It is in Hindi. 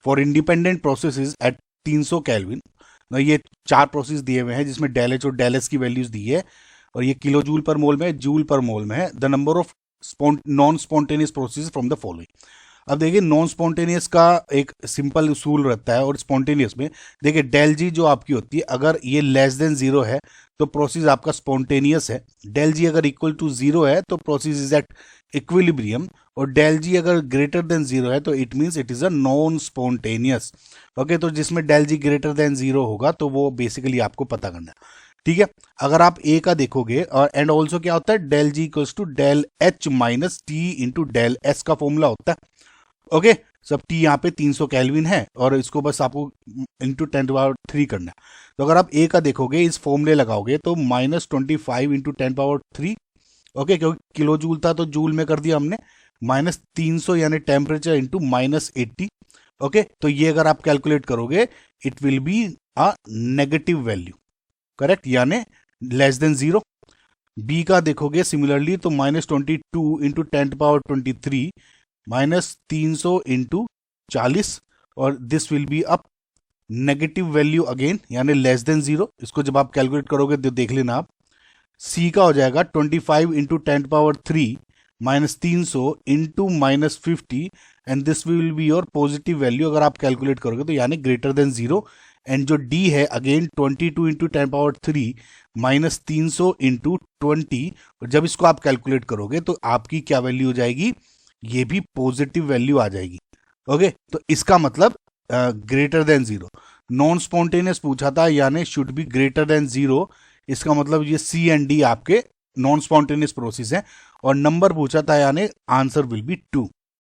For independent processes at 300 kelvin. ये 4 प्रोसेस दिए हुए हैं जिसमें डेल एच और डेल एस की वैल्यूज दी है, और ये किलो जूल पर मोल में है, जूल पर मोल में है। The number of non spontaneous process from the following. अब देखिए नॉन स्पॉन्टेनियस का एक सिंपल उसूल रहता है, और स्पॉन्टेनियस में देखिए डेल जी जो आपकी होती है, अगर ये लेस देन 0 है तो प्रोसेस आपका स्पॉन्टेनियस है। डेल जी अगर इक्वल टू 0 है तो प्रोसेस इज एट इक्विलिब्रियम, और डेल जी अगर ग्रेटर देन 0 है तो it means it is a non spontaneous. Okay, तो जिसमें डेल जी ग्रेटर देन 0 होगा तो वो बेसिकली आपको पता करना है। ठीक है, अगर आप ए का देखोगे, और एंड ऑल्सो क्या होता है, del G equals to del H minus T into del S का फॉर्मूला होता है। ओके, सब टी यहाँ पे 300 केल्विन है, और इसको बस आपको इंटू 10⁻³ करना है। तो अगर आप ए का देखोगे, इस फॉर्मूले लगाओगे तो -25 इंटू 10⁻³। ओके, क्योंकि किलो जूल था तो जूल में कर दिया हमने, -300 यानी टेम्परेचर इंटू -80। ओके, तो ये अगर आप कैलकुलेट करोगे it will be a negative value, correct, यानी लेस देन 0। बी का देखोगे सिमिलरली तो -22 इंटू 10⁻23 -300 इंटू 40, और this will be up negative value again, यानी लेस देन 0। इसको जब आप कैलकुलेट करोगे तो देख लेना आप। सी का हो जाएगा 25 into 10⁻³ -300 into -50, and this will be your positive value अगर आप कैलकुलेट करोगे तो, यानी ग्रेटर देन 0। एंड जो डी है अगेन 22 इंटू 10⁻³ -300 इंटू 20, और जब इसको आप कैलकुलेट करोगे तो आपकी क्या वैल्यू हो जाएगी, ये भी पॉजिटिव वैल्यू आ जाएगी। ओके, तो इसका मतलब ग्रेटर देन 0। नॉन स्पॉन्टेनियस पूछा था, यानी शुड बी ग्रेटर देन 0। इसका मतलब ये सी एंड डी आपके नॉन स्पॉन्टेनियस प्रोसेस है, और नंबर पूछा था यानी आंसर विल बी 2।